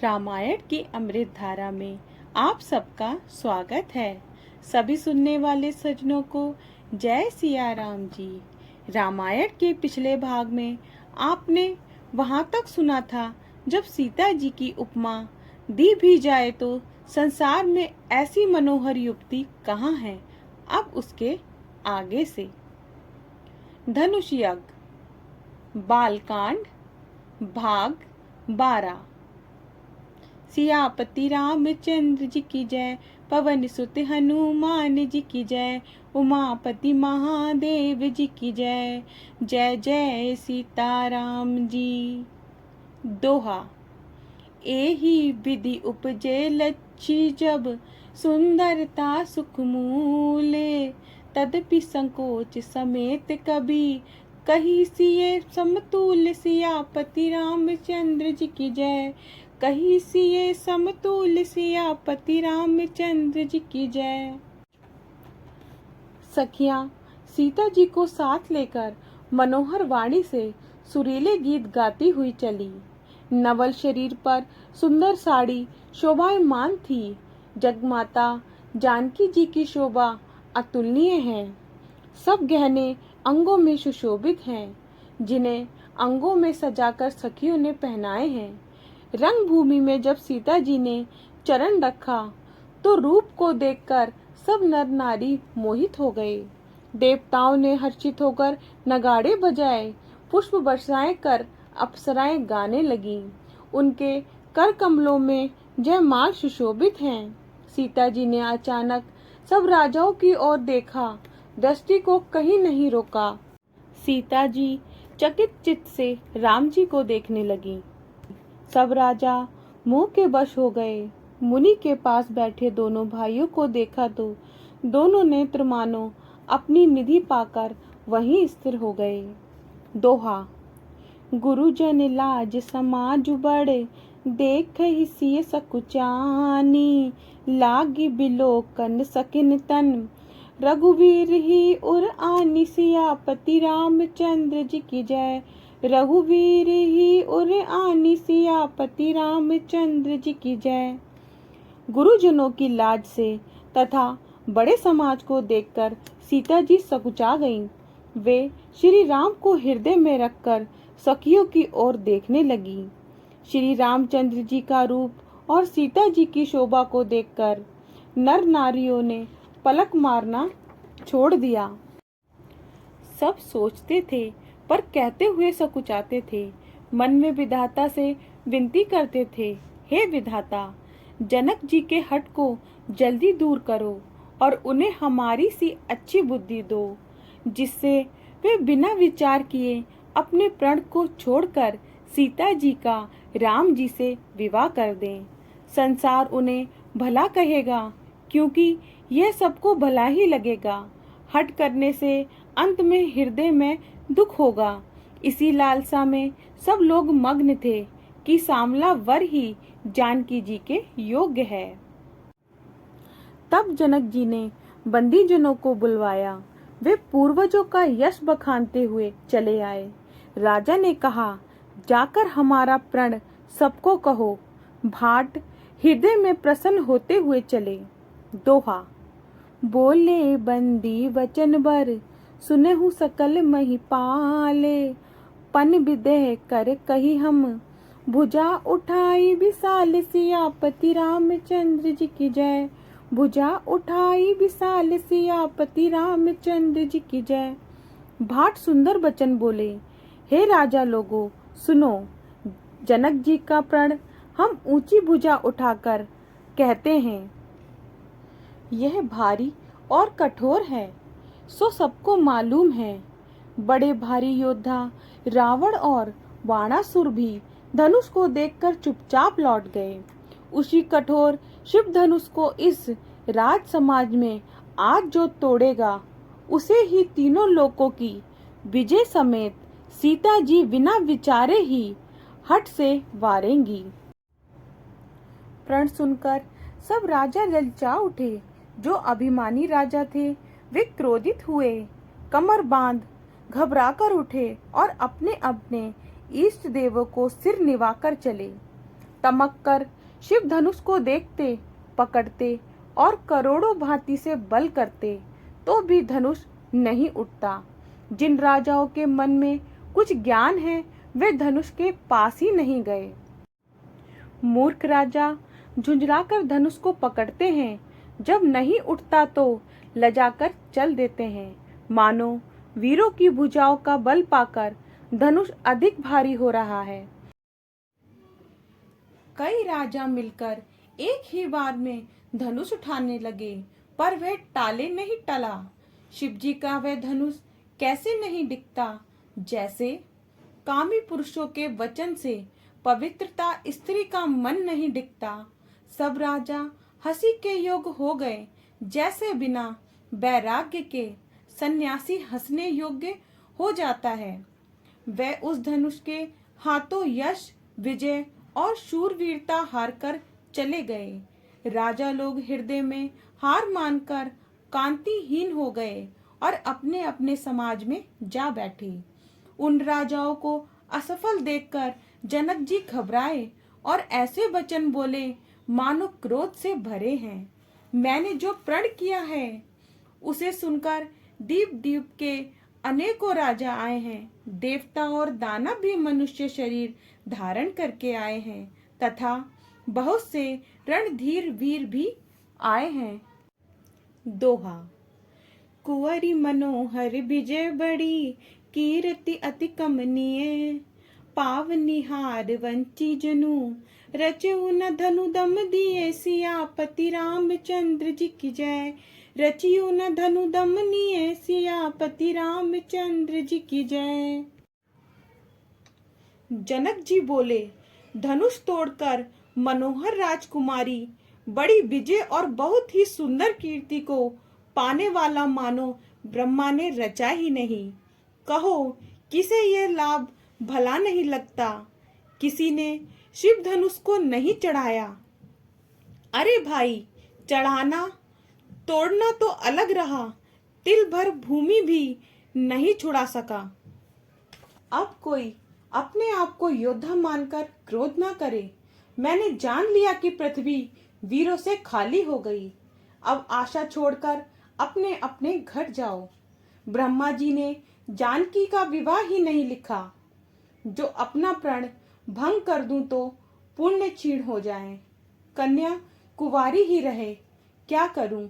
रामायण की अमृत धारा में आप सबका स्वागत है। सभी सुनने वाले सज्जनों को जय सिया राम जी। रामायण के पिछले भाग में आपने वहां तक सुना था जब सीता जी की उपमा दी भी जाए तो संसार में ऐसी मनोहर युवती कहाँ है। अब उसके आगे से धनुष यज्ञ बालकांड भाग 12। सियापति रामचंद्र जी की जय, पवन सुत हनुमान जी की जय, उमापति महादेव जी की जय, जय जय सीताराम जी। दोहा। एहि विधि उपजे लच्छी जब, सुंदरता सुख मूले, तदपि संकोच समेत कभी, कही सिए समतुल्य। सियापति रामचंद्र जी की जय, कही सिए समतुल्य। सियापति रामचंद्र जी की जय। सखियां सीता जी को साथ लेकर मनोहर वाणी से सुरीले गीत गाती हुई चली। नवल शरीर पर सुंदर साड़ी शोभायमान थी। जगमाता जानकी जी की शोभा अतुलनीय है। सब गहने अंगों में सुशोभित हैं, जिन्हें अंगों में सजाकर सखियों ने पहनाए हैं। रंगभूमि में जब सीता जी ने चरण रखा तो रूप को देखकर सब नर नारी मोहित हो गए। देवताओं ने हर्षित होकर नगाड़े बजाए, पुष्प बरसाएं कर अप्सराएं गाने लगीं। उनके कर कमलों में जयमाल सुशोभित हैं। सीता जी ने अचानक सब राजाओं की ओर देखा, दृष्टि को कहीं नहीं रोका। सीता जी चकित चित्त से राम जी को देखने लगी। सब राजा मोह के वश हो गए। मुनि के पास बैठे दोनों भाइयों को देखा तो दोनों नेत्र मानो अपनी निधि पाकर वहीं स्थिर हो गए। दोहा। गुरुजन लाज समाज बड़े, देख ही सिय सकुचानी, लागी बिलोकन सकिन तन, रघुवीर ही उर आनी। सियापति रामचंद्र जी की जय, रघुवीर ही उर आनी। सियापति रामचंद्र जी की जय। गुरुजनों की लाज से तथा बड़े समाज को देखकर सीता जी सकुचा गईं। वे श्री राम को हृदय में रखकर सखियों की ओर देखने लगी। श्री रामचंद्र जी का रूप और सीता जी की शोभा को देखकर नर नारियों ने पलक मारना छोड़ दिया। सब सोचते थे पर कहते हुए सकुचाते थे। मन में विधाता से विनती करते थे, हे विधाता, जनक जी के हठ को जल्दी दूर करो और उन्हें हमारी सी अच्छी बुद्धि दो, जिससे वे बिना विचार किए अपने प्रण को छोड़कर सीता जी का राम जी से विवाह कर दें। संसार उन्हें भला कहेगा, क्योंकि यह सबको भला ही लगेगा। हट करने से अंत में हृदय में दुख होगा। इसी लालसा में सब लोग मग्न थे कि सांवला वर ही जानकी जी के योग्य है। तब जनक जी ने बंदी जनों को बुलवाया। वे पूर्वजों का यश बखानते हुए चले आए। राजा ने कहा, जाकर हमारा प्रण सबको कहो। भाट हृदय में प्रसन्न होते हुए चले। दोहा। बोले बंदी वचन बर, सुनहु सकल महिपाले, पन विदेह कर कही हम, भुजा उठाई विशाल। सियापति रामचंद्र जी की जय, भुजा उठाई विशाल। सियापति रामचंद्र जी की जय। भाट सुंदर वचन बोले, हे राजा लोगों सुनो, जनक जी का प्रण हम ऊंची भुजा उठाकर कहते हैं। यह भारी और कठोर है, सो सबको मालूम है। बड़े भारी योद्धा रावण और बाणासुर भी धनुष को देखकर चुपचाप लौट गए। उसी कठोर शिव धनुष को इस राज समाज में आज जो तोड़ेगा, उसे ही तीनों लोकों की विजय समेत सीता जी बिना विचारे ही हट से वारेंगी। प्रण सुनकर सब राजा ललचा उठे। जो अभिमानी राजा थे वे क्रोधित हुए, कमर बांध घबरा कर उठे और अपने अपने इष्ट देवों को सिर निवाकर चले। तमक कर शिव धनुष को देखते, पकड़ते और करोड़ों भांति से बल करते तो भी धनुष नहीं उठता। जिन राजाओं के मन में कुछ ज्ञान है वे धनुष के पास ही नहीं गए। मूर्ख राजा झुंझलाकर धनुष को पकड़ते हैं, जब नहीं उठता तो लजाकर चल देते हैं। मानो वीरों की भुजाओं का बल पाकर धनुष अधिक भारी हो रहा है। कई राजा मिलकर एक ही बार में धनुष उठाने लगे, पर वह टाले नहीं टला। शिवजी का वह धनुष कैसे नहीं दिखता, जैसे कामी पुरुषों के वचन से पवित्रता स्त्री का मन नहीं दिखता। सब राजा हंसी के योग हो गए, जैसे बिना वैराग्य के सन्यासी हंसने योग्य हो जाता है। वह उस धनुष के हाथों यश, विजय और शूरवीरता हार कर चले गए। राजा लोग हृदय में हार मानकर कांतिहीन हो गए और अपने अपने समाज में जा बैठे। उन राजाओं को असफल देखकर जनक जी घबराए और ऐसे वचन बोले मानो क्रोध से भरे हैं। मैंने जो प्रण किया है उसे सुनकर दीप दीप के अनेकों राजा आए हैं। देवता और दानव भी मनुष्य शरीर धारण करके आए हैं तथा बहुत से रणधीर वीर भी आए हैं। दोहा। कुंवरी मनोहर विजय बड़ी, कीर्ति अति कमनीय। पावनिहार वंची जनु, रचयु न धनु दम दिए। सियापति रामचंद्र जी की जय, रचियु न धनु दम निये। सियापति रामचंद्र जी की जय। जनक जी बोले, धनुष तोड़कर मनोहर राजकुमारी बड़ी विजय और बहुत ही सुंदर कीर्ति को पाने वाला मानो ब्रह्मा ने रचा ही नहीं। कहो किसे यह लाभ भला नहीं लगता। किसी ने शिव धनुष को नहीं चढ़ाया। अरे भाई, चढ़ाना तोड़ना तो अलग रहा, तिल भर भूमि भी नहीं छुड़ा सका। अब कोई अपने आप को योद्धा मानकर क्रोध ना करे। मैंने जान लिया कि पृथ्वी वीरों से खाली हो गई। अब आशा छोड़कर अपने अपने घर जाओ। ब्रह्मा जी ने जानकी का विवाह ही नहीं लिखा। जो अपना प्रण भंग कर दूं तो पुण्य क्षीण हो जाए। कन्या कुंवारी ही रहे, क्या करूं।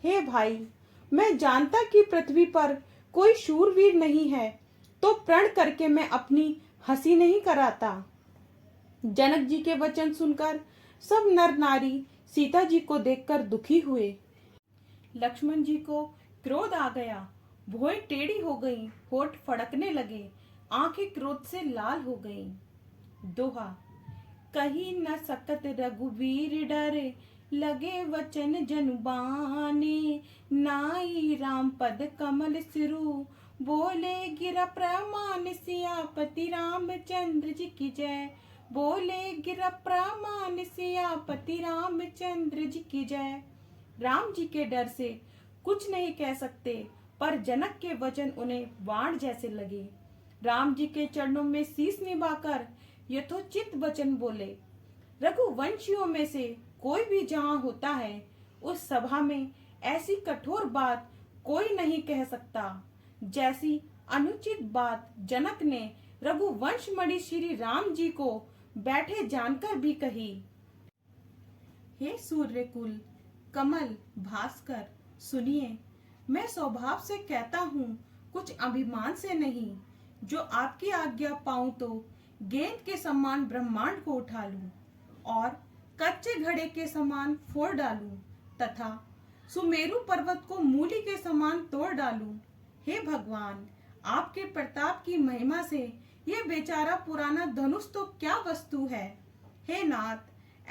हे भाई, मैं जानता कि पृथ्वी पर कोई शूरवीर नहीं है तो प्रण करके मैं अपनी हंसी नहीं कराता। जनक जी के वचन सुनकर सब नर नारी सीता जी को देखकर दुखी हुए। लक्ष्मण जी को क्रोध आ गया, भुएं टेढ़ी हो गईं, होठ फड़कने लगे, आंखें क्रोध से लाल हो गईं। दोहा। कहीं न सकत रघुवीर डरे, लगे वचन जनुबाने। नाई राम पद कमल सिरु, बोले गिरा प्रमाण। सियापति रामचंद्र जी की जय, बोले गिरा प्रमाण। सियापति रामचंद्र जी की जय। राम जी के डर से कुछ नहीं कह सकते, पर जनक के वचन उन्हें बाण जैसे लगे। राम जी के चरणों में शीश निभाकर यथोचित वचन बोले। रघुवंशियों में से कोई भी जहाँ होता है उस सभा में ऐसी कठोर बात कोई नहीं कह सकता जैसी अनुचित बात जनक ने रघुवंश मणि श्री राम जी को बैठे जानकर भी कही। हे सूर्यकुल, कमल, भास्कर, सुनिए, मैं स्वभाव से कहता हूँ, कुछ अभिमान से नहीं। जो आपकी आज्ञा पाऊं तो गेंद के समान ब्रह्मांड को उठा लूं और कच्चे घड़े के समान फोड़ डालूं तथा सुमेरु पर्वत को मूली के समान तोड़ डालूं। हे भगवान, आपके प्रताप की महिमा से यह बेचारा पुराना धनुष तो क्या वस्तु है। हे नाथ,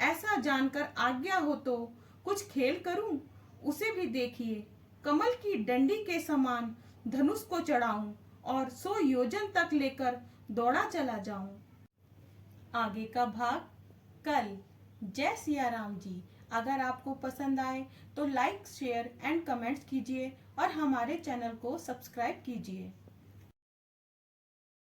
ऐसा जानकर आज्ञा हो तो कुछ खेल करूं, उसे भी देखिए। कमल की डंडी के समान धनुष को चढ़ाऊं और 100 योजन तक लेकर दौड़ा चला जाऊं। आगे का भाग कल। जय सिया राम जी। अगर आपको पसंद आए तो लाइक, शेयर एंड कमेंट्स कीजिए और हमारे चैनल को सब्सक्राइब कीजिए।